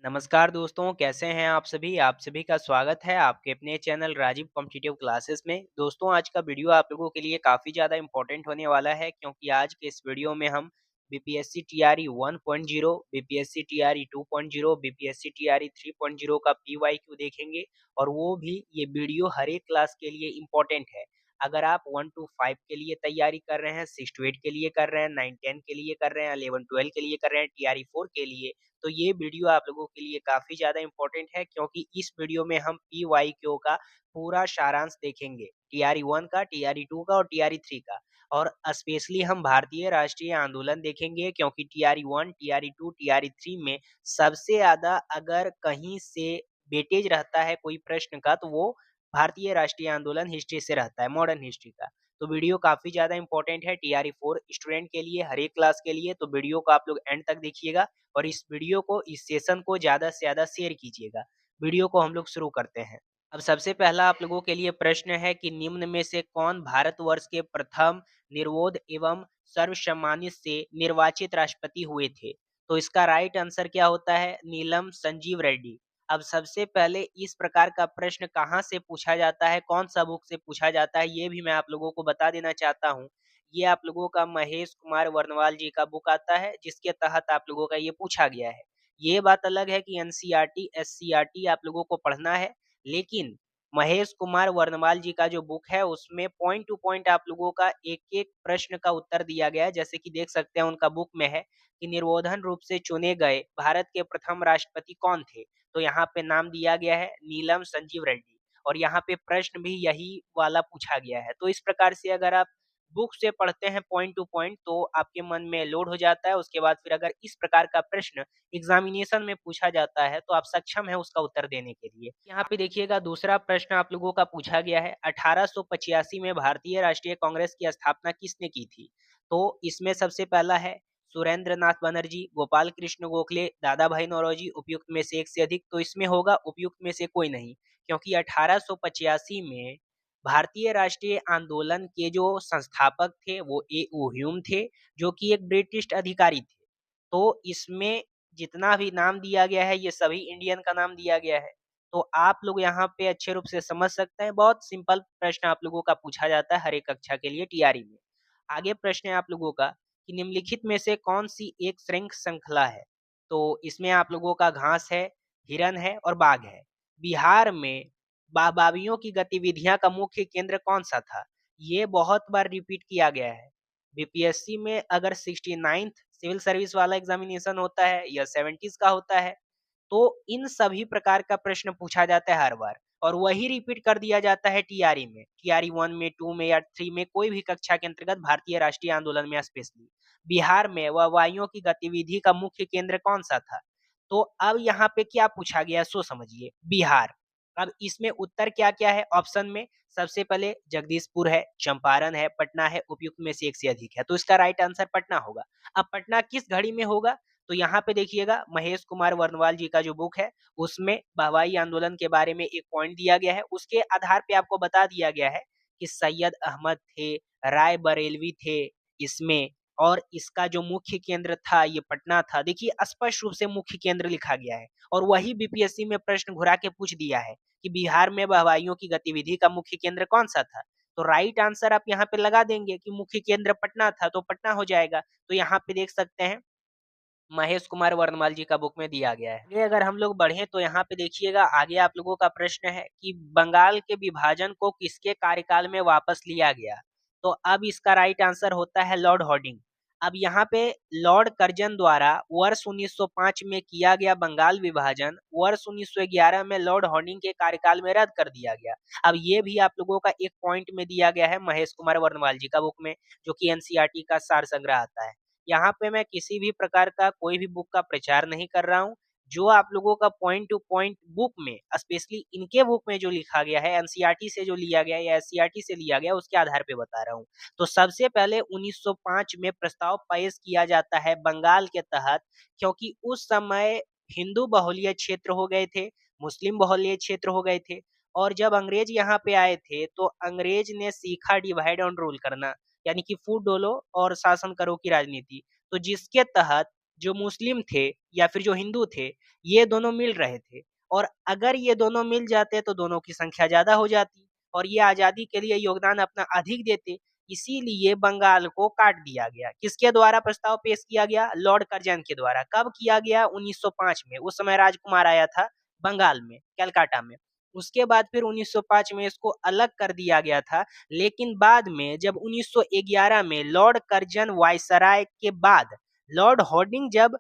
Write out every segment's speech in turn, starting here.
नमस्कार दोस्तों, कैसे हैं आप सभी? आप सभी का स्वागत है आपके अपने चैनल राजीव कॉम्पिटिटिव क्लासेस में। दोस्तों, आज का वीडियो आप लोगों के लिए काफ़ी ज़्यादा इम्पोर्टेंट होने वाला है क्योंकि आज के इस वीडियो में हम BPSC TRE 1.0, BPSC TRE 2.0, BPSC TRE 3.0 का पीवाईक्यू देखेंगे और वो भी ये वीडियो हर एक क्लास के लिए इम्पोर्टेंट है। अगर आप 1 टू 5 के लिए तैयारी कर रहे हैं, 6 टू 8 के लिए कर रहे हैं, 9-10 के लिए कर रहे हैं, 11-12 के लिए कर रहे हैं, टीआरई 4 के लिए, तो ये वीडियो आप लोगों के लिए काफ़ी ज़्यादा इम्पोर्टेंट है क्योंकि इस वीडियो में हम पीवाईक्यू का पूरा सारांश देखेंगे। टीआरई 1 का, टीआरई 2 का और टीआरई 3 का। और स्पेशली हम भारतीय राष्ट्रीय आंदोलन देखेंगे क्योंकि टीआरई 1, टीआरई 2, टीआरई 3 में सबसे ज़्यादा अगर कहीं से वेटेज रहता है कोई प्रश्न का तो वो भारतीय राष्ट्रीय आंदोलन हिस्ट्री से रहता है, मॉडर्न हिस्ट्री का। तो वीडियो काफ़ी ज़्यादा इम्पोर्टेंट है टीआरई 4 स्टूडेंट के लिए, हर एक क्लास के लिए। तो वीडियो को आप लोग एंड तक देखिएगा और इस वीडियो को, इस सेशन को ज़्यादा से ज़्यादा शेयर कीजिएगा। वीडियो को हम लोग शुरू करते हैं। अब सबसे पहला आप लोगों के लिए प्रश्न है कि निम्न में से कौन भारतवर्ष के प्रथम निर्वोध एवं सर्वसम्मानित से निर्वाचित राष्ट्रपति हुए थे? तो इसका राइट आंसर क्या होता है? नीलम संजीव रेड्डी। अब सबसे पहले इस प्रकार का प्रश्न कहाँ से पूछा जाता है, कौन सा बुक से पूछा जाता है, ये भी मैं आप लोगों को बता देना चाहता हूँ। ये आप लोगों का महेश कुमार वर्णवाल जी का बुक आता है जिसके तहत आप लोगों का ये पूछा गया है। ये बात अलग है कि एनसीईआरटी, एससीईआरटी आप लोगों को पढ़ना है, लेकिन महेश कुमार वर्णवाल जी का जो बुक है उसमें पॉइंट टू पॉइंट आप लोगों का एक-एक प्रश्न का उत्तर दिया गया है। जैसे कि देख सकते हैं उनका बुक में है कि निर्विरोध रूप से चुने गए भारत के प्रथम राष्ट्रपति कौन थे? तो यहाँ पे नाम दिया गया है नीलम संजीव रेड्डी और यहाँ पे प्रश्न भी यही वाला पूछा गया है। तो इस प्रकार से अगर आप बुक से पढ़ते हैं पॉइंट टू पॉइंट तो आपके मन में लोड हो जाता है। उसके बाद फिर अगर इस प्रकार का प्रश्न एग्जामिनेशन में पूछा जाता है तो आप सक्षम हैं उसका उत्तर देने के लिए। यहाँ पे देखिएगा दूसरा प्रश्न आप लोगों का पूछा गया है 1885 में भारतीय राष्ट्रीय कांग्रेस की स्थापना किसने की थी? तो इसमें सबसे पहला है सुरेंद्र नाथ बनर्जी, गोपाल कृष्ण गोखले, दादा भाई नौरोजी, उपयुक्त में से एक से अधिक। तो इसमें होगा उपयुक्त में से कोई नहीं क्योंकि 1885 में भारतीय राष्ट्रीय आंदोलन के जो संस्थापक थे वो ए.ओ. ह्यूम थे, जो कि एक ब्रिटिश अधिकारी थे। तो इसमें जितना भी नाम दिया गया है ये सभी इंडियन का नाम दिया गया है। तो आप लोग यहाँ पे अच्छे रूप से समझ सकते हैं। बहुत सिंपल प्रश्न आप लोगों का पूछा जाता है हर एक कक्षा के लिए टीआरई में। आगे प्रश्न है आप लोगों का कि निम्नलिखित में से कौन सी एक श्रृंखला है? तो इसमें आप लोगों का घास है, हिरन है और बाघ है। बिहार में बाबियों की गतिविधियां का मुख्य केंद्र कौन सा था? ये बहुत बार रिपीट किया गया है। बीपीएससी में अगर 69th सिविल सर्विस वाला एग्जामिनेशन होता है या 70s का होता है तो इन सभी प्रकार का प्रश्न पूछा जाता है हर बार और वही रिपीट कर दिया जाता है टीआरई में, टीआरई 1 में, 2 में या 3 में, कोई भी कक्षा के अंतर्गत भारतीय राष्ट्रीय आंदोलन में स्पेशली बिहार में वायुओं की गतिविधि का मुख्य केंद्र कौन सा था? तो अब यहाँ पे क्या पूछा गया सो समझिए, बिहार। अब इसमें उत्तर क्या क्या है ऑप्शन में? सबसे पहले जगदीशपुर है, चंपारण है, पटना है, उपयुक्त में से एक से अधिक है। तो इसका राइट आंसर पटना होगा। अब पटना किस घड़ी में होगा? तो यहाँ पे देखिएगा महेश कुमार वर्णवाल जी का जो बुक है उसमें हवाई आंदोलन के बारे में एक पॉइंट दिया गया है। उसके आधार पे आपको बता दिया गया है कि सैयद अहमद थे, राय बरेलवी थे इसमें, और इसका जो मुख्य केंद्र था ये पटना था। देखिए स्पष्ट रूप से मुख्य केंद्र लिखा गया है और वही बीपीएससी में प्रश्न घुरा के पूछ दिया है कि बिहार में हवाइयों की गतिविधि का मुख्य केंद्र कौन सा था? तो राइट आंसर आप यहाँ पे लगा देंगे कि मुख्य केंद्र पटना था तो पटना हो जाएगा। तो यहाँ पे देख सकते हैं महेश कुमार वर्णवाल जी का बुक में दिया गया है। आगे अगर हम लोग बढ़े तो यहाँ पे देखिएगा आगे आप लोगों का प्रश्न है कि बंगाल के विभाजन को किसके कार्यकाल में वापस लिया गया? तो अब इसका राइट आंसर होता है लॉर्ड हॉर्डिंग। अब यहाँ पे लॉर्ड कर्जन द्वारा वर्ष 1905 में किया गया बंगाल विभाजन वर्ष 1911 में लॉर्ड हॉर्डिंग के कार्यकाल में रद्द कर दिया गया। अब ये भी आप लोगों का एक पॉइंट में दिया गया है महेश कुमार वर्णवाल जी का बुक में, जो कि एनसीईआरटी का सार संग्रह आता है। यहाँ पे मैं किसी भी प्रकार का कोई भी बुक का प्रचार नहीं कर रहा हूँ। जो आप लोगों का पॉइंट टू पॉइंट बुक में स्पेशली इनके बुक में जो लिखा गया है एनसीईआरटी से जो लिया गया है या एससीईआरटी से लिया गया उसके आधार पे बता रहा हूँ। तो सबसे पहले 1905 में प्रस्ताव पेश किया जाता है बंगाल के तहत, क्योंकि उस समय हिंदू बहुल्य क्षेत्र हो गए थे, मुस्लिम बहुल्य क्षेत्र हो गए थे और जब अंग्रेज यहाँ पे आए थे तो अंग्रेज ने सीखा डिवाइड एंड रूल करना, यानी कि फूट डोलो और शासन करो की राजनीति। तो जिसके तहत जो मुस्लिम थे या फिर जो हिंदू थे, ये दोनों मिल रहे थे, और अगर ये दोनों मिल जाते तो दोनों की संख्या ज़्यादा हो जाती और ये आज़ादी के लिए योगदान अपना अधिक देते। इसीलिए बंगाल को काट दिया गया। किसके द्वारा प्रस्ताव पेश किया गया? लॉर्ड कर्जन के द्वारा। कब किया गया? 1905 में। उस समय राजकुमार आया था बंगाल में, कलकत्ता में। उसके बाद फिर 1905 में इसको अलग कर दिया गया था, लेकिन बाद में जब 1911 में लॉर्ड कर्जन वायसराय के बाद लॉर्ड हॉर्डिंग जब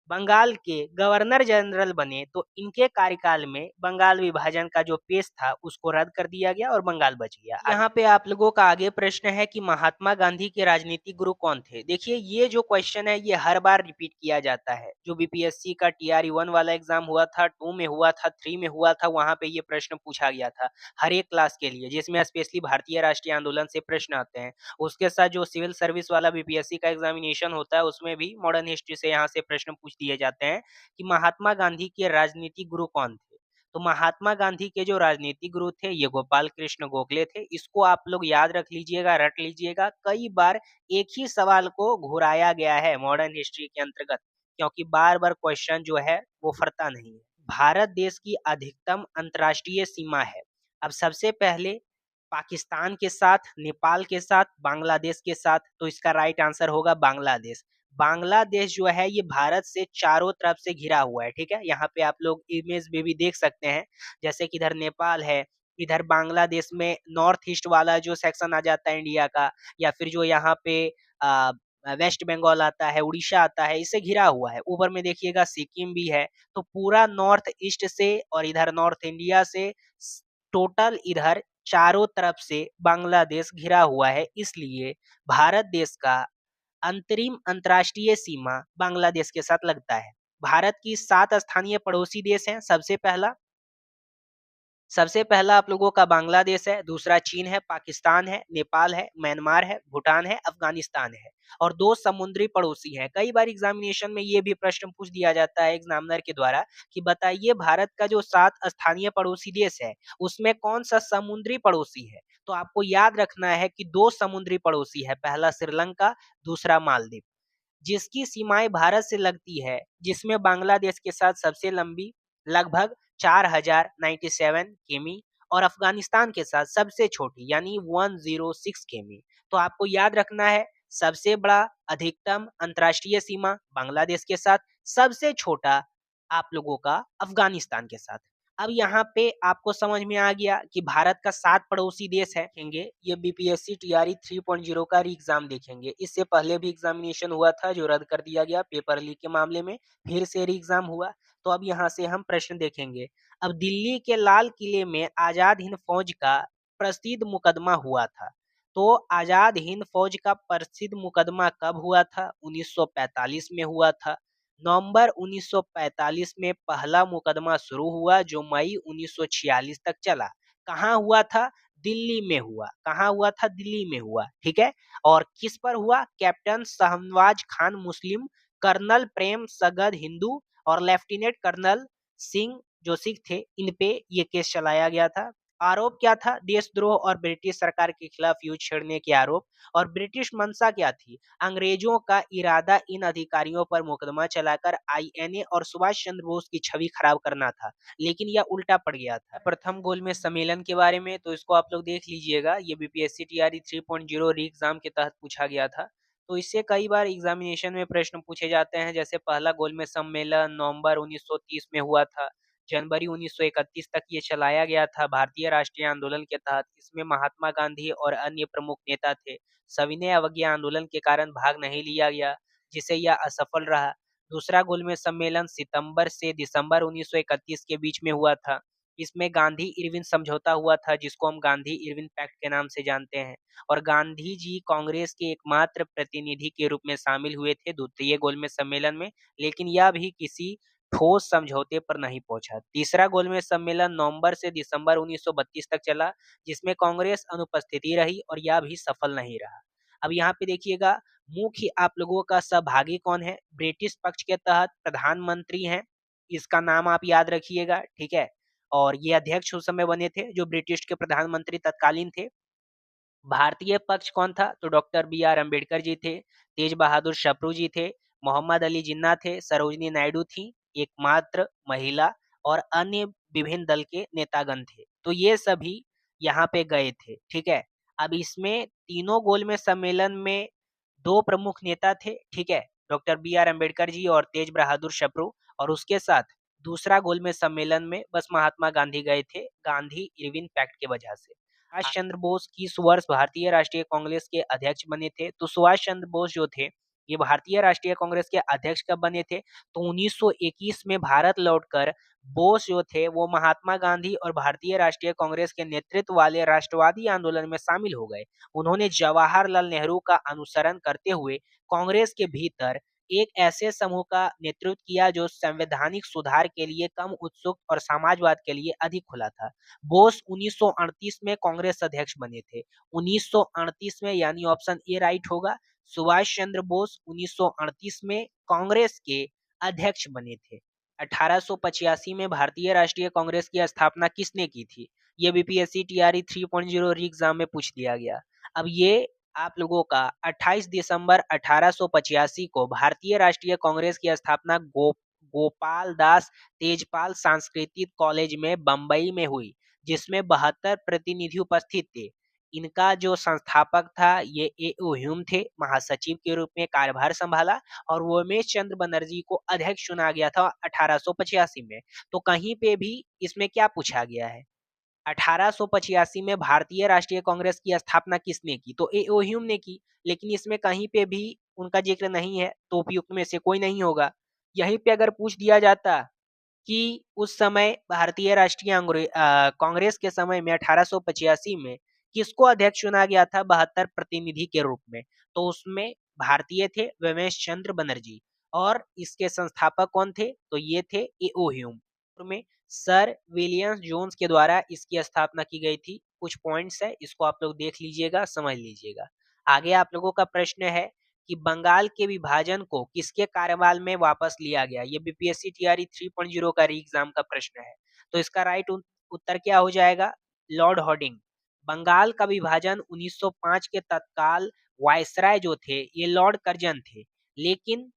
बंगाल के गवर्नर जनरल बने, तो इनके कार्यकाल में बंगाल विभाजन का जो पेश था उसको रद्द कर दिया गया और बंगाल बच गया। यहाँ पे आप लोगों का आगे प्रश्न है कि महात्मा गांधी के राजनीतिक गुरु कौन थे? देखिए, ये जो क्वेश्चन है ये हर बार रिपीट किया जाता है। जो बीपीएससी का टीआरई 1 वाला एग्जाम हुआ था, 2 में हुआ था, 3 में हुआ था, वहां पे ये प्रश्न पूछा गया था हर एक क्लास के लिए, जिसमें स्पेशली भारतीय राष्ट्रीय आंदोलन से प्रश्न आते हैं। उसके साथ जो सिविल सर्विस वाला बीपीएससी का एग्जामिनेशन होता है उसमें भी मॉडर्न हिस्ट्री से यहाँ से प्रश्न पूछ दिए जाते हैं कि महात्मा गांधी के राजनीतिक गुरु कौन थे। तो महात्मा गांधी के जो राजनीतिक गुरु थे ये गोपाल कृष्ण गोखले थे। इसको आप लोग याद रख लीजिएगा, रट लीजिएगा। कई बार एक ही सवाल को घुराया गया है मॉडर्न हिस्ट्री के अंतर्गत, क्योंकि बार बार क्वेश्चन जो है वो फरता नहीं है। भारत देश की अधिकतम अंतर्राष्ट्रीय सीमा है। अब सबसे पहले पाकिस्तान के साथ, नेपाल के साथ, बांग्लादेश के साथ, तो इसका राइट आंसर होगा बांग्लादेश। बांग्लादेश जो है ये भारत से चारों तरफ से घिरा हुआ है, ठीक है। यहाँ पे आप लोग इमेज में भी देख सकते हैं, जैसे कि इधर नेपाल है, इधर बांग्लादेश में नॉर्थ ईस्ट वाला जो सेक्शन आ जाता है इंडिया का, या फिर जो यहाँ पे आ, वेस्ट बंगाल आता है, उड़ीसा आता है, इसे घिरा हुआ है। ऊपर में देखिएगा सिक्किम भी है। तो पूरा नॉर्थ ईस्ट से और इधर नॉर्थ इंडिया से टोटल इधर चारों तरफ से बांग्लादेश घिरा हुआ है। इसलिए भारत देश का अंतरिम अंतर्राष्ट्रीय सीमा बांग्लादेश के साथ लगता है। भारत की 7 स्थानीय पड़ोसी देश हैं। सबसे पहला आप लोगों का बांग्लादेश है, दूसरा चीन है, पाकिस्तान है, नेपाल है, म्यांमार है, भूटान है, अफगानिस्तान है, और 2 समुद्री पड़ोसी हैं। कई बार एग्जामिनेशन में ये भी प्रश्न पूछ दिया जाता है एग्जामिनर के द्वारा कि बताइए भारत का जो 7 स्थानीय पड़ोसी देश है उसमें कौन सा समुद्री पड़ोसी है। तो आपको याद रखना है कि 2 समुद्री पड़ोसी है, पहला श्रीलंका, दूसरा मालदीव। जिसकी सीमाएं भारत से लगती है, जिसमें बांग्लादेश के साथ सबसे लंबी लगभग 4097 किमी और अफगानिस्तान के साथ सबसे छोटी यानी 106 किमी। तो आपको याद रखना है, सबसे बड़ा अधिकतम अंतर्राष्ट्रीय सीमा बांग्लादेश के साथ, सबसे छोटा आप लोगों का अफगानिस्तान के साथ। अब यहाँ पे आपको समझ में आ गया कि भारत का 7 पड़ोसी देश है। देखेंगे ये बीपीएससी टीआरई 3.0 का री एग्जाम देखेंगे। इससे पहले भी एग्जामिनेशन हुआ था जो रद्द कर दिया गया पेपर लीक के मामले में, फिर से री एग्जाम हुआ। तो अब यहाँ से हम प्रश्न देखेंगे। अब दिल्ली के लाल किले में आजाद हिंद फौज का प्रसिद्ध मुकदमा हुआ था। तो आजाद हिंद फौज का प्रसिद्ध मुकदमा कब हुआ था? 1945 में हुआ था। नवंबर 1945 में पहला मुकदमा शुरू हुआ जो मई 1946 तक चला। कहाँ हुआ था? दिल्ली में हुआ। कहाँ हुआ था? दिल्ली में हुआ, ठीक है। और किस पर हुआ? कैप्टन शाहनवाज खान मुस्लिम, कर्नल प्रेम सगद हिंदू और लेफ्टिनेंट कर्नल सिंह जो सिख थे, इन पे ये केस चलाया गया था। आरोप क्या था? देशद्रोह और ब्रिटिश सरकार के खिलाफ युद्ध छेड़ने के आरोप। और ब्रिटिश मंशा क्या थी? अंग्रेजों का इरादा इन अधिकारियों पर मुकदमा चलाकर आईएनए और सुभाष चंद्र बोस की छवि खराब करना था, लेकिन यह उल्टा पड़ गया था। प्रथम गोलमेज सम्मेलन के बारे में तो इसको आप लोग देख लीजिएगा, ये बीपीएससी टीआरई 3.0 री एग्जाम के तहत पूछा गया था। तो इससे कई बार एग्जामिनेशन में प्रश्न पूछे जाते हैं। जैसे पहला गोलमेज सम्मेलन नवंबर 1930 में हुआ था, जनवरी 1931 तक ये चलाया गया था भारतीय राष्ट्रीय आंदोलन के तहत। इसमें महात्मा गांधी और अन्य प्रमुख नेता थे। सविनय अवज्ञा आंदोलन के कारण भाग नहीं लिया गया, जिससे यह असफल रहा। दूसरा गोलमेज सम्मेलन सितंबर से दिसंबर 1931 के बीच में हुआ था। इसमें गांधी इरविन समझौता हुआ था, जिसको हम गांधी इरविन पैक्ट के नाम से जानते हैं। और गांधी जी कांग्रेस के एकमात्र प्रतिनिधि के रूप में शामिल हुए थे द्वितीय गोलमेज सम्मेलन में, लेकिन यह भी किसी ठोस समझौते पर नहीं पहुंचा। तीसरा गोलमेज सम्मेलन नवंबर से दिसंबर 1932 तक चला, जिसमें कांग्रेस अनुपस्थिति रही और यह भी सफल नहीं रहा। अब यहाँ पे देखिएगा, मुख्य आप लोगों का सहभागी कौन है? ब्रिटिश पक्ष के तहत प्रधानमंत्री हैं, इसका नाम आप याद रखिएगा, ठीक है। और ये अध्यक्ष उस समय बने थे जो ब्रिटिश के प्रधानमंत्री तत्कालीन थे। भारतीय पक्ष कौन था? तो doctor B are Ambedkar ji थे, तेज बहादुर सप्रू जी थे, मोहम्मद अली जिन्ना थे, सरोजिनी नायडू थी, एकमात्र महिला, और अन्य विभिन्न दल के नेतागण थे। तो ये सभी यहाँ पे गए थे, ठीक है। अब इसमें तीनों गोलमेज सम्मेलन में 2 प्रमुख नेता थे, ठीक है, doctor B are Ambedkar ji और तेज बहादुर सप्रू, और उसके साथ दूसरा गोलमेज सम्मेलन में बस महात्मा गांधी गए थे, गांधी इरविन पैक्ट के वजह से। सुभाष चंद्र बोस किस वर्ष भारतीय राष्ट्रीय कांग्रेस के अध्यक्ष बने थे? तो सुभाष चंद्र बोस जो थे, ये भारतीय राष्ट्रीय कांग्रेस के अध्यक्ष कब बने थे? तो 1921 में भारत लौटकर बोस जो थे वो महात्मा गांधी और भारतीय राष्ट्रीय कांग्रेस के नेतृत्व वाले राष्ट्रवादी आंदोलन में शामिल हो गए। उन्होंने जवाहरलाल नेहरू का अनुसरण करते हुए कांग्रेस के भीतर एक ऐसे समूह का नेतृत्व किया जो संवैधानिक सुधार के लिए कम उत्सुक और समाजवाद के लिए अधिक खुला था। बोस 1938 में कांग्रेस अध्यक्ष बने थे। 1938 में, यानी ऑप्शन ए राइट होगा। सुभाष चंद्र बोस 1938 में कांग्रेस के अध्यक्ष बने थे। 1885 में भारतीय राष्ट्रीय कांग्रेस की स्थापना किसने की थी? ये बीपीएससी टीआरई 3.0 री एग्जाम में पूछ दिया गया। अब ये आप लोगों का 28 दिसंबर 1885 को भारतीय राष्ट्रीय कांग्रेस की स्थापना गोपाल दास तेजपाल सांस्कृतिक कॉलेज में बंबई में हुई, जिसमें 72 प्रतिनिधि उपस्थित थे। इनका जो संस्थापक था ये ए.ओ. ह्यूम थे, महासचिव के रूप में कार्यभार संभाला, और उमेश चंद्र बनर्जी को अध्यक्ष चुना गया था 1885 में। तो कहीं पे भी इसमें क्या पूछा गया है? 1885 में भारतीय राष्ट्रीय कांग्रेस की स्थापना किसने की? तो ए.ओ. ह्यूम ने की, लेकिन इसमें कहीं पे भी उनका जिक्र नहीं है, तो उपयुक्त में से कोई नहीं होगा। यहीं पे अगर पूछ दिया जाता कि उस समय भारतीय राष्ट्रीय कांग्रेस के समय में 1885 में किसको अध्यक्ष चुना गया था 72 प्रतिनिधि के रूप में, तो उसमें भारतीय थे उमेश चंद्र बनर्जी, और इसके संस्थापक कौन थे? तो ये थे ए.ओ. ह्यूम। में सर विलियम जोन्स के द्वारा इसकी स्थापना की गई थी। कुछ पॉइंट्स है, इसको आप लोग देख लीजिएगा, समझ लीजिएगा। आगे आप लोगों का प्रश्न है कि बंगाल के विभाजन को किसके कार्यकाल में वापस लिया गया? ये बीपीएससी टीआरई 3.0 का री एग्जाम का प्रश्न है। तो इसका राइट उत्तर क्या हो जाएगा? Lord Hardinge. बंगाल का विभाजन 1905 के तत्काल वायसराय जो थे ये लॉर्ड कर्जन थे, लेकिन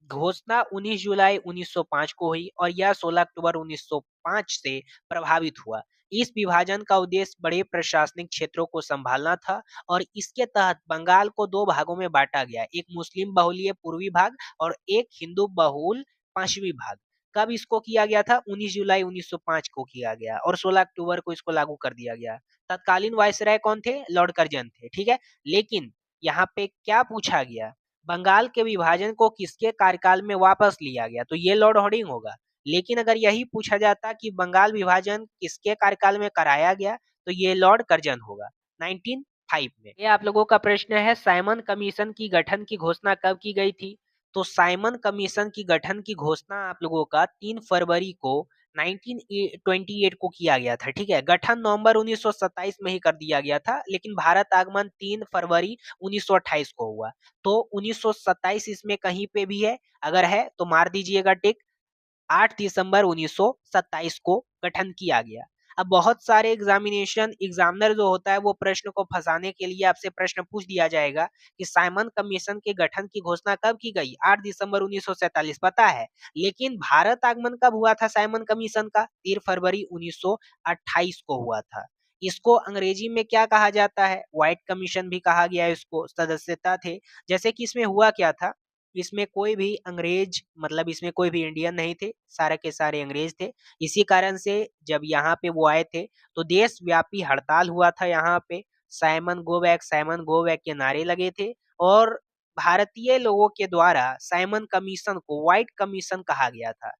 घोषणा 19 जुलाई 1905 को हुई और यह 16 अक्टूबर 1905 से प्रभावित हुआ। इस विभाजन का उद्देश्य बड़े प्रशासनिक क्षेत्रों को संभालना था, और इसके तहत बंगाल को 2 भागों में बांटा गया, एक मुस्लिम बहुलीय पूर्वी भाग और एक हिंदू बहुल पश्चिमी भाग। कब इसको किया गया था? 19 जुलाई 1905 को किया गया, और 16 अक्टूबर को इसको लागू कर दिया गया। तत्कालीन वायसराय कौन थे? लॉर्ड कर्जन थे, ठीक है। लेकिन यहाँ पे क्या पूछा गया? बंगाल के विभाजन को किसके कार्यकाल में वापस लिया गया? तो ये लॉर्ड हार्डिंग होगा। लेकिन अगर यही पूछा जाता कि बंगाल विभाजन किसके कार्यकाल में कराया गया, तो ये लॉर्ड कर्जन होगा 1905 में। ये आप लोगों का प्रश्न है, साइमन कमीशन की गठन की घोषणा कब की गई थी? तो साइमन कमीशन की गठन की घोषणा आप लोगों का 3 फरवरी को 1928 को किया गया था, ठीक है। गठन नवंबर 1927 में ही कर दिया गया था, लेकिन भारत आगमन 3 फरवरी 1928 को हुआ। तो 1927 इसमें कहीं पे भी है? अगर है तो मार दीजिएगा टिक। 8 दिसंबर 1927 को गठन किया गया। अब बहुत सारे एग्जामिनर जो होता है वो प्रश्न को फंसाने के लिए आपसे प्रश्न पूछ दिया जाएगा कि साइमन कमीशन के गठन की घोषणा कब की गई? 8 दिसंबर 1947 पता है, लेकिन भारत आगमन कब हुआ था साइमन कमीशन का? 3 फरवरी 1928 को हुआ था। इसको अंग्रेजी में क्या कहा जाता है? व्हाइट कमीशन भी कहा गया है इसको। सदस्यता थे, जैसे कि इसमें हुआ क्या था, इसमें कोई भी अंग्रेज, मतलब इसमें कोई भी इंडियन नहीं थे, सारे के सारे अंग्रेज थे। इसी कारण से जब यहाँ पे वो आए थे तो देशव्यापी हड़ताल हुआ था यहाँ पे। साइमन गो बैक के नारे लगे थे, और भारतीय लोगों के द्वारा साइमन कमीशन को व्हाइट कमीशन कहा गया था,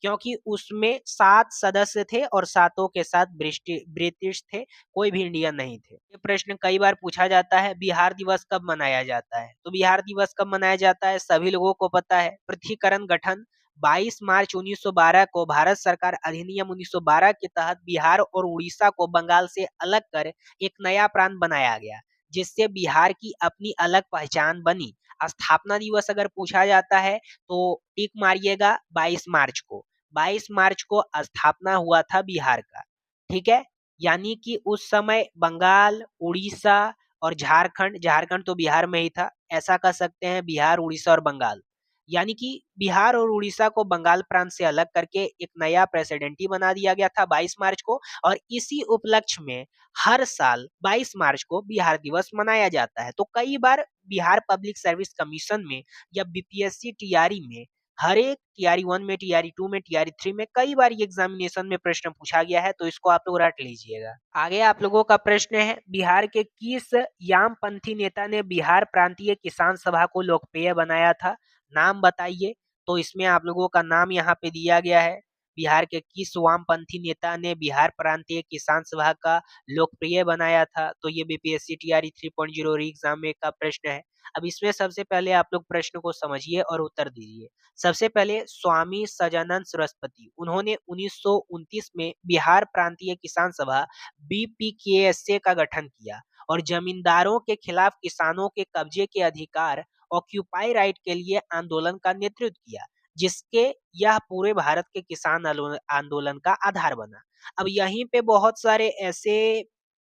क्योंकि उसमें 7 सदस्य थे और सातों के साथ ब्रिटिश थे, कोई भी इंडियन नहीं थे। ये प्रश्न कई बार पूछा जाता है, बिहार दिवस कब मनाया जाता है? तो बिहार दिवस कब मनाया जाता है सभी लोगों को पता है। पृथ्वीकरण गठन 22 मार्च 1912 को भारत सरकार अधिनियम 1912 के तहत बिहार और उड़ीसा को बंगाल से अलग कर एक नया प्रांत बनाया गया, जिससे बिहार की अपनी अलग पहचान बनी। स्थापना दिवस अगर पूछा जाता है तो टिक मारिएगा 22 मार्च को। 22 मार्च को स्थापना हुआ था बिहार का, ठीक है। यानी कि उस समय बंगाल, उड़ीसा और झारखंड, झारखंड तो बिहार में ही था, ऐसा कह सकते हैं बिहार, उड़ीसा और बंगाल, यानी कि बिहार और उड़ीसा को बंगाल प्रांत से अलग करके एक नया प्रेसिडेंटी बना दिया गया था 22 मार्च को। और इसी उपलक्ष्य में हर साल 22 मार्च को बिहार दिवस मनाया जाता है। तो कई बार बिहार पब्लिक सर्विस कमीशन में या बीपीएससी टीआरई में, हर एक टीआरई 1 में, टीआरई 2 में, टीआरई 3 में कई बार ये एग्जामिनेशन में प्रश्न पूछा गया है, तो इसको आप लोग रट लीजिएगा। आगे आप लोगों का प्रश्न है, बिहार के किस यामपंथी नेता ने बिहार प्रांतीय किसान सभा को लोकप्रिय बनाया था? नाम बताइए। तो इसमें आप लोगों का नाम यहाँ पे दिया गया है। बिहार के किस वामपंथी नेता ने बिहार प्रांतीय किसान सभा का लोकप्रिय बनाया था? तो ये बीपीएससी टीआरई 3.0 री एग्जाम में का प्रश्न है। अब इसमें सबसे पहले आप लोग प्रश्न को समझिए और उत्तर दीजिए। सबसे पहले स्वामी सजानंद सरस्वती, उन्होंने 1929 में बिहार प्रांतीय किसान सभा बीपीकेएसए का गठन किया और जमींदारों के खिलाफ किसानों के कब्जे के अधिकार, ऑक्यूपाई राइट के लिए आंदोलन का नेतृत्व किया, जिसके यह पूरे भारत के किसान आंदोलन का आधार बना। अब यहीं पे बहुत सारे ऐसे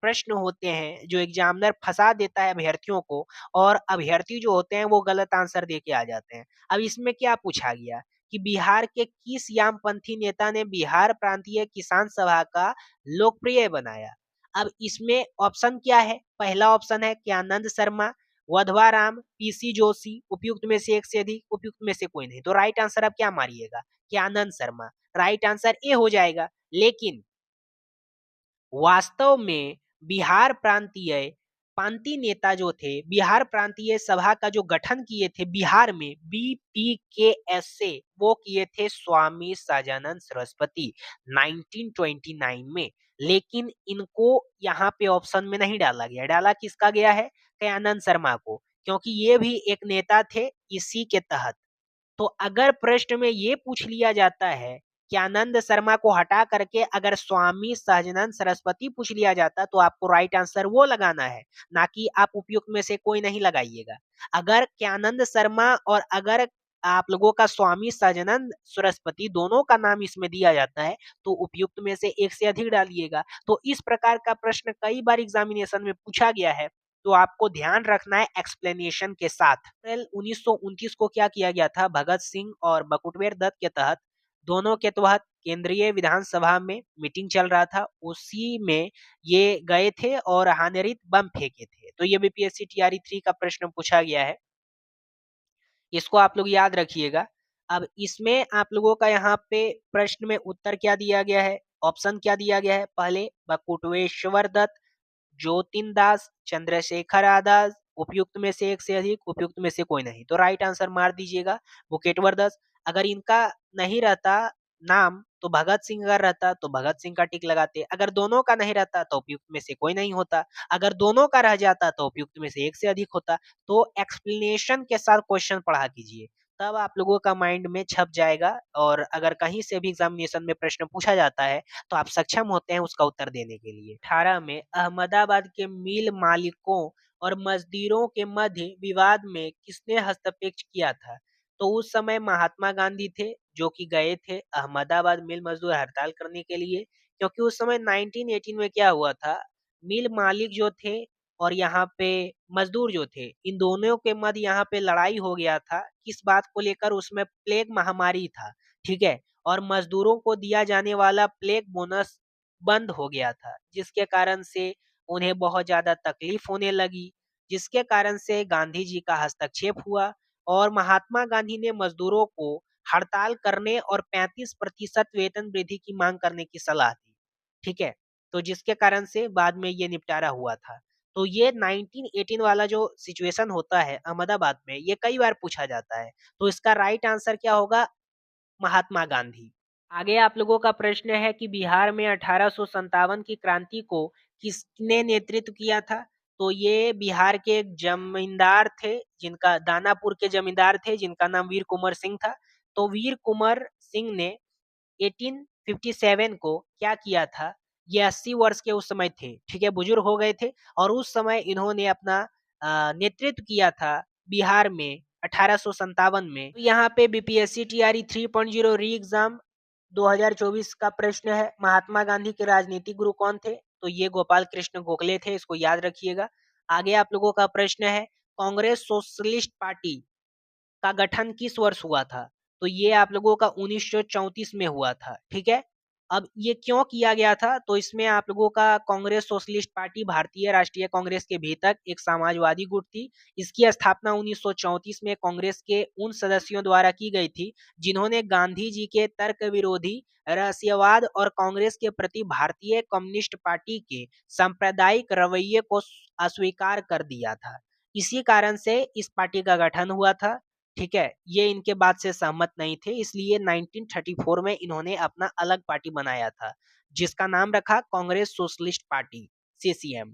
प्रश्न होते हैं जो एग्जामिनर फंसा देता है अभ्यर्थियों को, और अभ्यर्थी जो होते हैं वो गलत आंसर दे के आ जाते हैं। अब इसमें क्या पूछा गया कि बिहार के किस यामपंथी नेता ने बिहार प्रांतीय किसान सभा का लोकप्रिय बनाया? अब इसमें ऑप्शन क्या है? पहला ऑप्शन है ज्ञानंद शर्मा, वधवा राम, पीसी जोशी, उपयुक्त में से एक से अधिक, उपयुक्त में से कोई नहीं। तो राइट आंसर आप क्या मारिएगा? Gyanand Sharma. Right answer A हो जाएगा। लेकिन वास्तव में बिहार प्रांतीय पांती नेता जो थे, बिहार प्रांतीय सभा का जो गठन किए थे बिहार में बीपीकेएस से, वो किए थे स्वामी सजानंद सरस्वती 1929 में। लेकिन इनको यहाँ पे ऑप्शन में नहीं डाला गया, डाला किसका गया है? दयानंद शर्मा को, क्योंकि ये भी एक नेता थे इसी के तहत। तो अगर प्रश्न में ये पूछ लिया जाता है कि आनंद शर्मा को हटा करके अगर स्वामी सहजानंद सरस्वती पूछ लिया जाता, तो आपको राइट आंसर वो लगाना है, ना कि आप उपयुक्त में से कोई नहीं लगाइएगा। अगर ज्ञानंद शर्मा और अगर आप लोगों का स्वामी सहजानंद सरस्वती दोनों का नाम इसमें दिया जाता है, तो उपयुक्त में से एक से अधिक डालिएगा। तो इस प्रकार का प्रश्न कई बार एग्जामिनेशन में पूछा गया है, तो आपको ध्यान रखना है एक्सप्लेनेशन के साथ। अप्रैल 1929 को क्या किया गया था? भगत सिंह और बटुकवेर दत्त के तहत, दोनों के तहत केंद्रीय विधानसभा में मीटिंग चल रहा था, उसी में ये गए थे और हानेरित बम फेंके थे। तो ये बीपीएससी टीआरई 3 का प्रश्न पूछा गया है, इसको आप लोग याद रखिएगा। अब इसमें आप लोगों का यहाँ पे प्रश्न में उत्तर क्या दिया गया है, ऑप्शन क्या दिया गया है? पहले बटुकेश्वर दत्त, ज्योतिन दास, चंद्रशेखर आजाद, उपयुक्त में से एक से अधिक, उपयुक्त में से कोई नहीं। तो राइट आंसर मार दीजिएगा बुकेटवर दास। अगर इनका नहीं रहता नाम, तो भगत सिंह अगर रहता तो भगत सिंह का टिक लगाते। अगर दोनों का नहीं रहता तो उपयुक्त में से कोई नहीं होता। अगर दोनों का रह जाता तो उपयुक्त में से एक से अधिक होता। तो एक्सप्लेनेशन के साथ क्वेश्चन पढ़ा कीजिए, तब आप लोगों का माइंड में छप जाएगा, और अगर कहीं से भी एग्जामिनेशन में प्रश्न पूछा जाता है तो आप सक्षम होते हैं उसका उत्तर देने के लिए। 18 में अहमदाबाद के मिल मालिकों और मजदूरों के मध्य विवाद में किसने हस्तक्षेप किया था? तो उस समय महात्मा गांधी थे, जो कि गए थे अहमदाबाद मिल मजदूर हड़ताल करने के लिए, क्योंकि उस समय 1918 में क्या हुआ था, मिल मालिक जो थे और यहाँ पे मजदूर जो थे, इन दोनों के मध्य यहाँ पे लड़ाई हो गया था। किस बात को लेकर? उसमें प्लेग महामारी था, ठीक है, और मजदूरों को दिया जाने वाला प्लेग बोनस बंद हो गया था, जिसके कारण से उन्हें बहुत ज्यादा तकलीफ होने लगी, जिसके कारण से गांधी जी का हस्तक्षेप हुआ और महात्मा गांधी ने मजदूरों को हड़ताल करने और 35% वेतन वृद्धि की मांग करने की सलाह दी, ठीक है। तो जिसके कारण से बाद में ये निपटारा हुआ था। तो ये 1918 वाला जो सिचुएशन होता है अहमदाबाद में, ये कई बार पूछा जाता है। तो इसका राइट आंसर क्या होगा? महात्मा गांधी। आगे आप लोगों का प्रश्न है कि बिहार में 1857 की क्रांति को किसने नेतृत्व किया था? तो ये बिहार के एक जमींदार थे, जिनका दानापुर के जमींदार थे, जिनका नाम वीर कुंवर सिंह था। तो वीर कुंवर सिंह ने 1857 को क्या किया था? ये 80 वर्ष के उस समय थे, ठीक है, बुजुर्ग हो गए थे, और उस समय इन्होंने अपना नेतृत्व किया था बिहार में 1857 में। तो यहाँ पे बीपीएससी टीआरई 3.0 री एग्जाम 2024 का प्रश्न है, महात्मा गांधी के राजनीतिक गुरु कौन थे? तो ये गोपाल कृष्ण गोखले थे, इसको याद रखिएगा। आगे आप लोगों का प्रश्न है, कांग्रेस सोशलिस्ट पार्टी का गठन किस वर्ष हुआ था? तो ये आप लोगों का 1934 में हुआ था, ठीक है? अब ये क्यों किया गया था? तो इसमें आप लोगों का कांग्रेस सोशलिस्ट पार्टी, भारतीय राष्ट्रीय कांग्रेस के भीतर एक समाजवादी गुट थी। इसकी स्थापना 1934 में कांग्रेस के उन सदस्यों द्वारा की गई थी, जिन्होंने गांधी जी के तर्क विरोधी रहस्यवाद और कांग्रेस के प्रति भारतीय कम्युनिस्ट पार्टी के सांप्रदायिक रवैये को अस्वीकार कर दिया था। इसी कारण से इस पार्टी का गठन हुआ था। ठीक है, ये इनके बात से सहमत नहीं थे, इसलिए 1934 में इन्होंने अपना अलग पार्टी बनाया था, जिसका नाम रखा कांग्रेस सोशलिस्ट पार्टी, सीसीएम।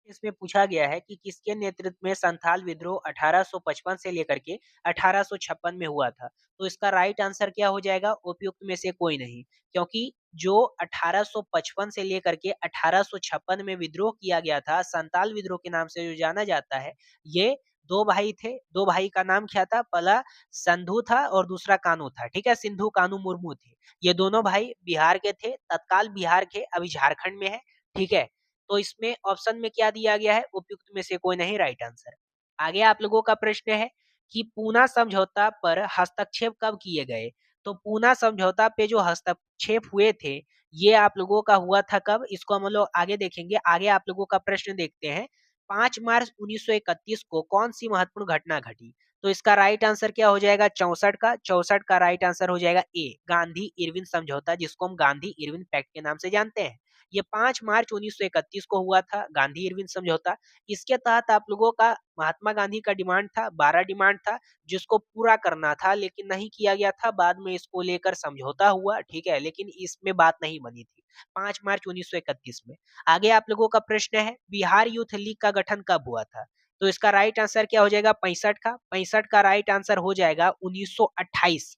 इसमें पूछा गया है कि किसके नेतृत्व में संथाल विद्रोह 1855 से लेकर के 1856 में हुआ था? तो इसका राइट आंसर क्या हो जाएगा? उपयुक्त में से कोई नहीं, क्योंकि जो 1855 से लेकर के 1856 में विद्रोह किया गया था, संथाल विद्रोह के नाम से जो जाना जाता है, ये दो भाई थे। दो भाई का नाम क्या था? पहला संधू था और दूसरा कानू था। ठीक है, सिंधु कानू मुर्मू थे। ये दोनों भाई बिहार के थे, तत्काल बिहार के, अभी झारखंड में है। ठीक है, तो इसमें ऑप्शन में क्या दिया गया है? उपयुक्त में से कोई नहीं, राइट आंसर। आगे आप लोगों का प्रश्न है कि पूना समझौता पर हस्तक्षेप कब किए गए? तो पूना समझौता पे जो हस्तक्षेप हुए थे, ये आप लोगों का हुआ था कब? इसको हम लोग आगे देखेंगे। आगे आप लोगों का प्रश्न देखते हैं। 5 मार्च 1931 को कौन सी महत्वपूर्ण घटना घटी? तो इसका राइट आंसर क्या हो जाएगा? 64 का। 64 का राइट आंसर हो जाएगा ए, गांधी इरविन समझौता, जिसको हम गांधी इरविन पैक्ट के नाम से जानते हैं। ये 5 मार्च 1931 को हुआ था, गांधी इरविन समझौता। इसके तहत आप लोगों का महात्मा गांधी का डिमांड था, 12 डिमांड था, जिसको पूरा करना था, लेकिन नहीं किया गया था। बाद में इसको लेकर समझौता हुआ, ठीक है, लेकिन इसमें बात नहीं बनी थी 5 मार्च 1931 में। आगे आप लोगों का प्रश्न है, बिहार यूथ लीग का गठन कब हुआ था? तो इसका राइट आंसर क्या हो जाएगा? 65 का। 65 का राइट आंसर हो जाएगा 1928।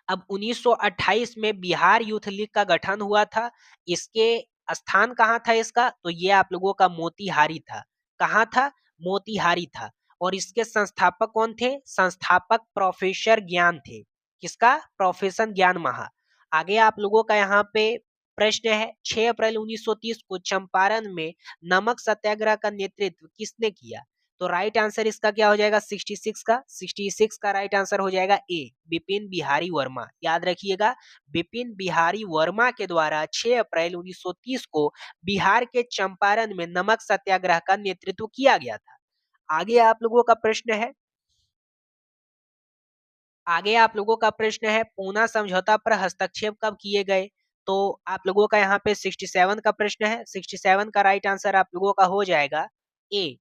अब 1928 में बिहार यूथ लीग का गठन हुआ था। इसके स्थान कहाँ था इसका? तो ये आप लोगों का मोतिहारी था। कहाँ था? मोतिहारी था। और इसके संस्थापक कौन थे? संस्थापक प्रोफेसर ज्ञान थे। किसका? प्रोफेसर ज्ञान महा। आगे आप लोगों का यहाँ पे प्रश्न है, 6 अप्रैल 1930 को चंपारण में नमक सत्याग्रह का नेतृत्व किसने किया? तो राइट आंसर इसका क्या हो जाएगा? 66 का। 66 का राइट आंसर हो जाएगा ए, बिपिन बिहारी वर्मा। याद रखिएगा, बिपिन बिहारी वर्मा के द्वारा 6 अप्रैल 1930 को बिहार के चंपारण में नमक सत्याग्रह का नेतृत्व किया गया था। आगे आप लोगों का प्रश्न है, पूना समझौता पर हस्तक्षेप कब किए गए? तो आप लोगों का यहाँ पे 67 का प्रश्न है। 67 का राइट आंसर आप लोगों का हो जाएगा ए,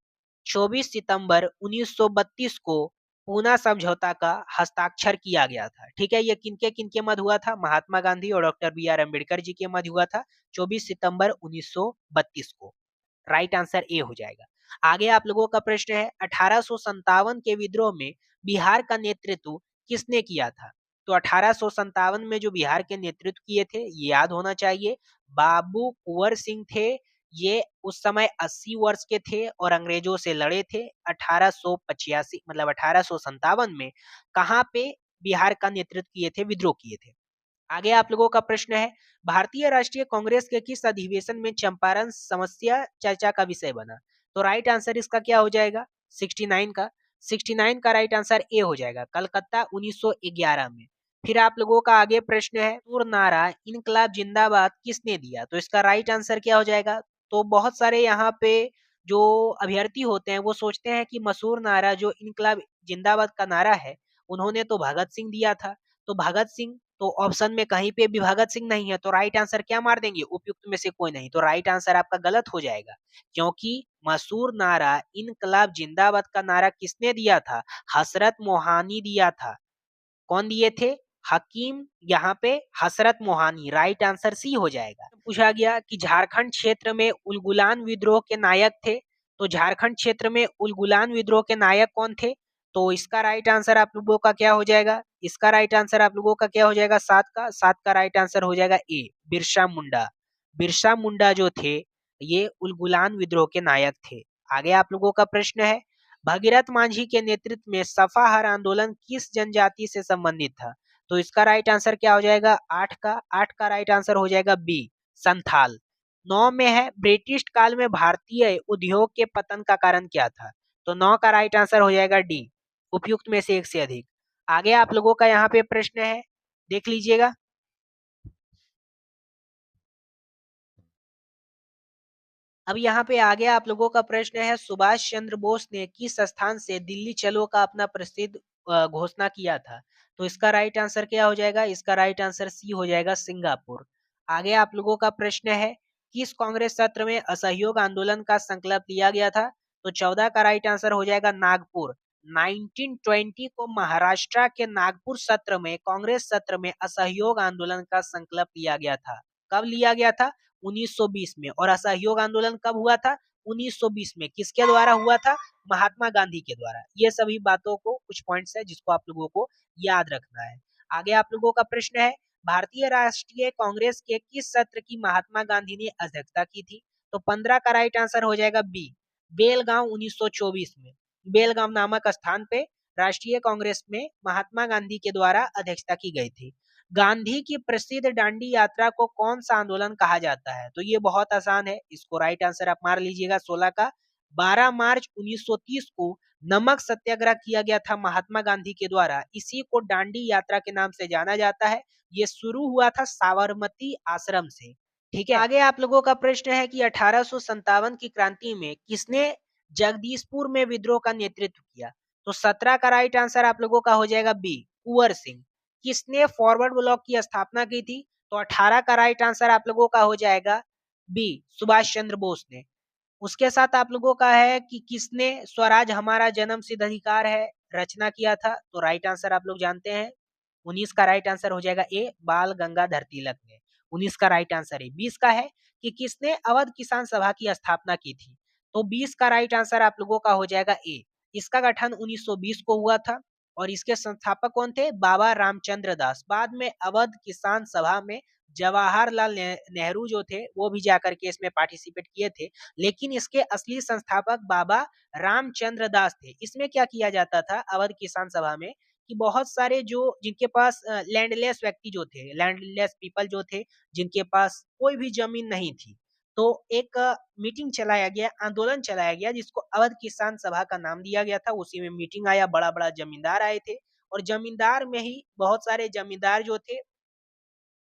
24 सितंबर 1932 को पूना समझौता का हस्ताक्षर किया गया था। ठीक है, ये किनके किनके मध्य हुआ था? महात्मा गांधी और doctor B are Ambedkar ji के मध्य हुआ था, 24 सितंबर 1932 को। राइट आंसर ए हो जाएगा। आगे आप लोगों का प्रश्न है, 1857 के विद्रोह में बिहार का नेतृत्व किसने किया था? तो 1857 में जो बिहार के नेतृत्व किए थे, ये याद होना चाहिए, बाबू कुंवर सिंह थे। ये उस समय 80 वर्ष के थे और अंग्रेजों से लड़े थे 1885, मतलब 1857 में। कहाँ पे बिहार का नेतृत्व किए थे, विद्रोह किए थे? आगे आप लोगों का प्रश्न है, भारतीय राष्ट्रीय कांग्रेस के किस अधिवेशन में चंपारण समस्या चर्चा का विषय बना? तो राइट आंसर इसका क्या हो जाएगा? 69 का। 69 का राइट आंसर ए हो जाएगा, कलकत्ता 1911 में। फिर आप लोगों का आगे प्रश्न है, मसूर नारा इनकलाब जिंदाबाद किसने दिया? तो इसका राइट आंसर क्या हो जाएगा? तो बहुत सारे यहाँ पे जो अभ्यर्थी होते हैं वो सोचते हैं कि मसूर नारा जो इनकलाब जिंदाबाद का नारा है, उन्होंने तो भगत सिंह दिया था। तो भगत सिंह, तो ऑप्शन में कहीं पे भी भगत सिंह नहीं है, तो राइट आंसर क्या मार देंगे? उपयुक्त में से कोई नहीं, तो राइट आंसर आपका गलत हो जाएगा, क्योंकि मसूर नारा इनकलाब जिंदाबाद का नारा किसने दिया था? हसरत मोहानी दिया था। कौन दिए थे? हकीम, यहाँ पे हसरत मोहानी। राइट आंसर सी हो जाएगा। पूछा गया कि झारखंड क्षेत्र में उलगुलान विद्रोह के नायक थे, तो झारखंड क्षेत्र में उलगुलान विद्रोह के नायक कौन थे? तो इसका राइट आंसर आप लोगों का क्या हो जाएगा? इसका राइट आंसर आप लोगों का क्या हो जाएगा? 7 का। 7 का राइट आंसर हो जाएगा ए, बिरसा मुंडा। बिरसा मुंडा जो थे, ये उलगुलान विद्रोह के नायक थे। आगे आप लोगों का प्रश्न है, भगीरथ मांझी के नेतृत्व में सफाहर आंदोलन किस जनजाति से संबंधित था? तो इसका राइट आंसर क्या हो जाएगा? 8 का। 8 का राइट आंसर हो जाएगा बी, संथाल। 9 में है, ब्रिटिश काल में भारतीय उद्योग के पतन का कारण क्या था? तो 9 का राइट आंसर हो जाएगा डी, उपयुक्त में से एक से अधिक। आगे आप लोगों का यहाँ पे प्रश्न है, देख लीजिएगा। अब यहाँ पे आगे आप लोगों का प्रश्न है, सुभाष चंद्र बोस ने किस स्थान से दिल्ली चलो का अपना प्रसिद्ध घोषणा किया था? तो इसका राइट आंसर क्या हो जाएगा? इसका राइट आंसर सी हो जाएगा, सिंगापुर। आगे आप लोगों का प्रश्न है, किस कांग्रेस सत्र में असहयोग आंदोलन का संकल्प लिया गया था? तो 14 का राइट आंसर हो जाएगा नागपुर। 1920 को महाराष्ट्र के नागपुर सत्र में, कांग्रेस सत्र में असहयोग आंदोलन का संकल्प लिया गया था। कब लिया गया था? 1920 में। और असहयोग आंदोलन कब हुआ था? 1920 में। किसके द्वारा हुआ था? महात्मा गांधी के द्वारा। ये सभी बातों को, कुछ पॉइंट्स है जिसको आप लोगों को याद रखना है। आगे आप लोगों का प्रश्न है, भारतीय राष्ट्रीय कांग्रेस के किस सत्र की महात्मा गांधी ने अध्यक्षता की थी? तो 15 का राइट आंसर हो जाएगा बी, बेलगांव 1924 में। बेलगांव नामक स्थान पे राष्ट्रीय कांग्रेस में महात्मा गांधी के द्वारा अध्यक्षता की गई थी। गांधी की प्रसिद्ध दांडी यात्रा को कौन सा आंदोलन कहा जाता है? तो ये बहुत आसान है, इसको राइट आंसर आप मार लीजिएगा 16 का। 12 मार्च 1930 को नमक सत्याग्रह किया गया था महात्मा गांधी के द्वारा, इसी को दांडी यात्रा के नाम से जाना जाता है। ये शुरू हुआ था साबरमती आश्रम से। ठीक है, आगे आप लोगों का प्रश्न है कि 1857 की क्रांति में किसने जगदीशपुर में विद्रोह का नेतृत्व किया? तो 17 का राइट आंसर आप लोगों का हो जाएगा बी, कुंवर सिंह। किसने फॉरवर्ड ब्लॉक की स्थापना की थी? तो 18 का राइट आंसर आप लोगों का हो जाएगा बी, सुभाष चंद्र बोस ने। उसके साथ आप लोगों का है कि किसने स्वराज हमारा जन्म सिद्ध अधिकार है रचना किया था? तो राइट आंसर आप लोग जानते हैं, 19 का राइट आंसर हो जाएगा ए, बाल गंगाधर तिलक ने। 19 का राइट आंसर है। 20 का है कि किसने अवध किसान सभा की स्थापना की थी? तो 20 का राइट आंसर आप लोगों का हो जाएगा ए। इसका गठन 1920 को हुआ था और इसके संस्थापक कौन थे? बाबा रामचंद्र दास। बाद में अवध किसान सभा में जवाहरलाल नेहरू जो थे वो भी जाकर के इसमें पार्टिसिपेट किए थे, लेकिन इसके असली संस्थापक बाबा रामचंद्र दास थे। इसमें क्या किया जाता था अवध किसान सभा में कि बहुत सारे जो जिनके पास लैंडलेस व्यक्ति जो थे, लैंडलेस पीपल जो थे, जिनके पास कोई भी जमीन नहीं थी, तो एक मीटिंग चलाया गया, आंदोलन चलाया गया जिसको अवध किसान सभा का नाम दिया गया था। उसी में मीटिंग आया, बड़ा बड़ा जमींदार आए थे और जमींदार में ही बहुत सारे जमींदार जो थे,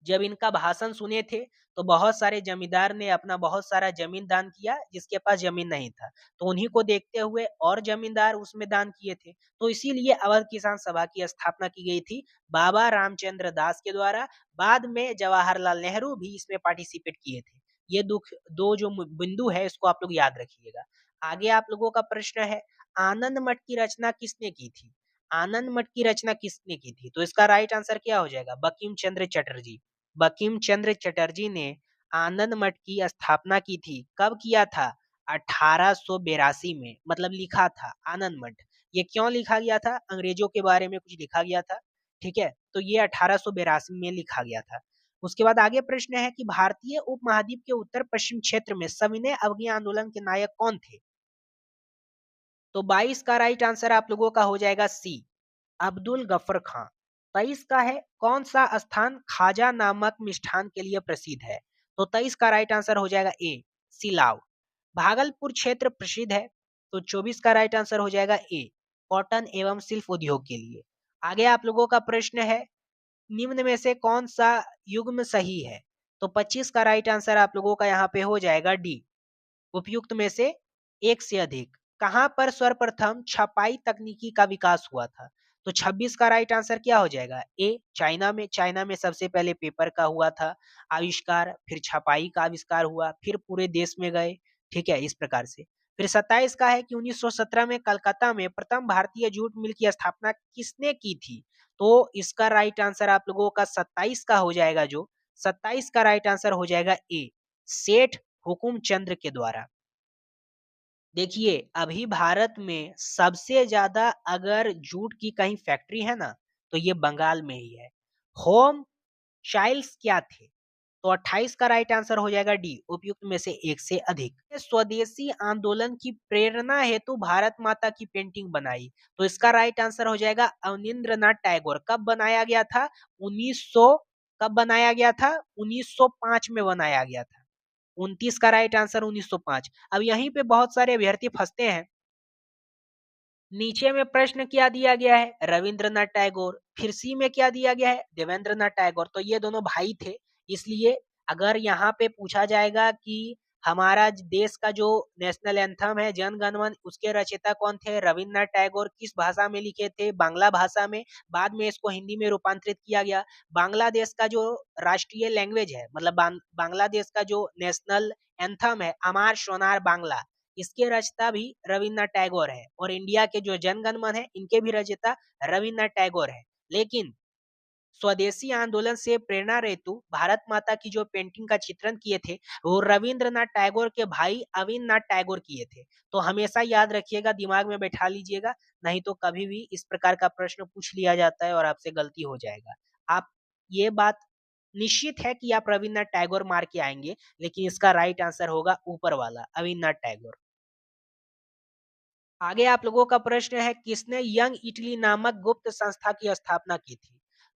जब इनका भाषण सुने थे तो बहुत सारे जमींदार ने अपना बहुत सारा जमीन दान किया जिसके पास जमीन नहीं था, तो उन्हीं को देखते हुए और जमींदार उसमें दान किए थे। तो इसीलिए अवध किसान सभा की स्थापना की गई थी बाबा रामचंद्र दास के द्वारा। बाद में जवाहरलाल नेहरू भी इसमें पार्टिसिपेट किए थे। ये दो जो बिंदु है इसको आप लोग याद रखिएगा। आगे आप लोगों का प्रश्न है, आनंद मठ की रचना किसने की थी? आनंद मठ की रचना किसने की थी? तो इसका राइट आंसर क्या हो जाएगा? बंकिम चंद्र चटर्जी। बंकिम चंद्र चटर्जी ने आनंद मठ की स्थापना की थी। कब किया था? 1882 में, मतलब लिखा था आनंद मठ। ये क्यों लिखा गया था? अंग्रेजों के बारे में कुछ लिखा गया था, ठीक है, तो ये 1882 में लिखा गया था। उसके बाद आगे प्रश्न है कि भारतीय उपमहाद्वीप के उत्तर पश्चिम क्षेत्र में सविनय अवज्ञा आंदोलन के नायक कौन थे? तो 22 का राइट आंसर आप लोगों का हो जाएगा सी, अब्दुल गफ्फर खां। 23 का है, कौन सा स्थान खाजा नामक मिष्ठान के लिए प्रसिद्ध है? तो 23 का राइट आंसर हो जाएगा ए, सिलाव। भागलपुर क्षेत्र प्रसिद्ध है, तो 24 का राइट आंसर हो जाएगा ए, कॉटन एवं शिल्प उद्योग के लिए। आगे आप लोगों का प्रश्न है, निम्न में से कौन सा युग्म सही है? तो 25 का राइट आंसर आप लोगों का यहाँ पे हो जाएगा डी, उपयुक्त में से एक से अधिक। कहां पर सर्वप्रथम छपाई तकनीकी का विकास हुआ था? तो 26 का राइट आंसर क्या हो जाएगा? ए, चाइना में। चाइना में सबसे पहले पेपर का हुआ था आविष्कार, फिर छपाई का आविष्कार हुआ, फिर पूरे देश में गए, ठीक है, इस प्रकार से। फिर 27 का है कि 1917 में कलकत्ता में प्रथम भारतीय जूट मिल की स्थापना किसने की थी? तो इसका राइट आंसर आप लोगों का 27 का हो जाएगा, जो 27 का राइट आंसर हो जाएगा ए, सेठ हुकुम चंद्र के द्वारा। देखिए, अभी भारत में सबसे ज्यादा अगर जूट की कहीं फैक्ट्री है ना, तो ये बंगाल में ही है। होम चाइल्ड्स क्या थे? तो 28 का राइट आंसर हो जाएगा डी, उपयुक्त में से एक से अधिक। स्वदेशी आंदोलन की प्रेरणा हेतु भारत माता की पेंटिंग बनाई, तो इसका राइट आंसर हो जाएगा अवनींद्रनाथ टैगोर। कब बनाया गया था? 1900। कब बनाया गया था? 1905 में बनाया गया था। 29 का राइट आंसर 1905। अब यहीं पे बहुत सारे अभ्यर्थी फंसते हैं नीचे में प्रश्न क्या दिया गया है? रविंद्रनाथ टैगोर। फिर सी में क्या दिया गया है? देवेंद्रनाथ टैगोर। तो ये दोनों भाई थे, इसलिए अगर यहाँ पे पूछा जाएगा कि हमारा देश का जो नेशनल एंथम है जन गण मन, उसके रचयिता कौन थे? रविंद्रनाथ टैगोर। किस भाषा में लिखे थे? बांग्ला भाषा में। बाद में इसको हिंदी में रूपांतरित किया गया। बांग्लादेश का जो राष्ट्रीय लैंग्वेज है, मतलब बांग्लादेश का जो नेशनल एंथम है, अमार सोनार बांग्ला, इसके रचयिता भी रविन्द्रनाथ टैगोर है। और इंडिया के जो जनगण मन है, इनके भी रचयिता रविन्द्रनाथ टैगोर है। लेकिन स्वदेशी आंदोलन से प्रेरणा हेतु भारत माता की जो पेंटिंग का चित्रण किए थे, वो रविंद्रनाथ टैगोर के भाई अविन्द्रनाथ टैगोर किए थे। तो हमेशा याद रखिएगा, दिमाग में बैठा लीजिएगा, नहीं तो कभी भी इस प्रकार का प्रश्न पूछ लिया जाता है और आपसे गलती हो जाएगा। आप ये बात निश्चित है कि आप रविन्द्रनाथ टैगोर मार के आएंगे, लेकिन इसका राइट आंसर होगा ऊपर वाला, अविन्द्रनाथ टैगोर। आगे आप लोगों का प्रश्न है, किसने यंग इटली नामक गुप्त संस्था की स्थापना की थी?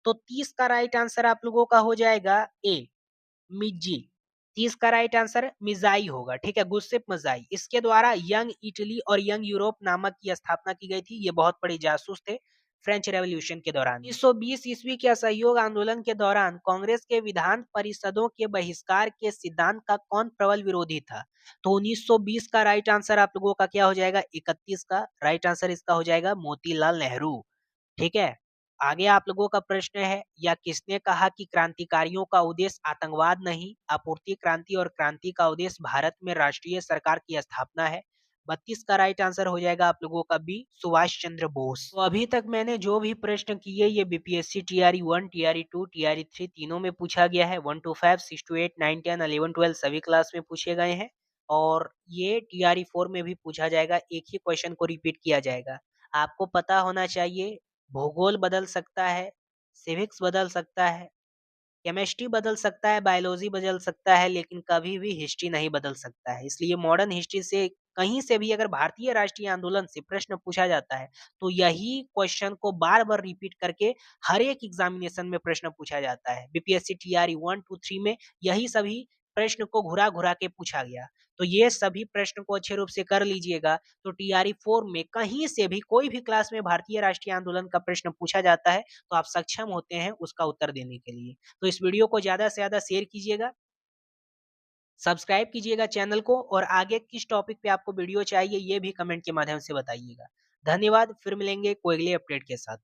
तो 30 का राइट आंसर आप लोगों का हो जाएगा ए, मिज्जी। 30 का राइट आंसर मिजाई होगा, ठीक है, गुस्सेप मजाई। इसके द्वारा यंग इटली और यंग यूरोप नामक की स्थापना की गई थी। ये बहुत बड़े जासूस थे फ्रेंच रेवोल्यूशन के दौरान। 1920 ईस्वी के असहयोग आंदोलन के दौरान कांग्रेस के विधान परिषदों के बहिष्कार के सिद्धांत का कौन प्रबल विरोधी था? तो 1920 का राइट आंसर आप लोगों का क्या हो जाएगा? 31 का राइट आंसर इसका हो जाएगा मोतीलाल नेहरू, ठीक है। आगे आप लोगों का प्रश्न है, या किसने कहा कि क्रांतिकारियों का उद्देश्य आतंकवाद नहीं, आपूर्ति क्रांति और क्रांति का उद्देश्य भारत में राष्ट्रीय सरकार की स्थापना है? 32 का राइट आंसर हो जाएगा आप लोगों का बी, सुभाष चंद्र बोस। तो अभी तक मैंने जो भी प्रश्न किए, ये बीपीएससी टीआरई 1, टीआरई 2, टीआरई 3 तीनों में पूछा गया है। 1 to 5, 6 to 8, 9, 10, 11, 12 सभी क्लास में पूछे गए हैं। और ये टीआरई 4 में भी पूछा जाएगा, एक ही क्वेश्चन को रिपीट किया जाएगा। आपको पता होना चाहिए, भूगोल बदल सकता है, सिविक्स बदल सकता है, केमिस्ट्री बदल सकता है, बायोलॉजी बदल सकता है, लेकिन कभी भी हिस्ट्री नहीं बदल सकता है। इसलिए मॉडर्न हिस्ट्री से कहीं से भी अगर भारतीय राष्ट्रीय आंदोलन से प्रश्न पूछा जाता है, तो यही क्वेश्चन को बार बार रिपीट करके हर एक एग्जामिनेशन में प्रश्न पूछा जाता है। बीपीएससी टीआरई 1, 2, 3 में यही सभी प्रश्न को घुरा घुरा के पूछा गया। तो ये सभी प्रश्न को अच्छे रूप से कर लीजिएगा, तो टीआरई 4 में कहीं से भी कोई भी क्लास में भारतीय राष्ट्रीय आंदोलन का प्रश्न पूछा जाता है, तो आप सक्षम होते हैं उसका उत्तर देने के लिए। तो इस वीडियो को ज़्यादा से ज़्यादा शेयर कीजिएगा, सब्सक्राइब कीजिएगा चैनल को, और आगे किस टॉपिक पे आपको वीडियो चाहिए ये भी कमेंट के माध्यम से बताइएगा। धन्यवाद, फिर मिलेंगे कोई अगले अपडेट के साथ।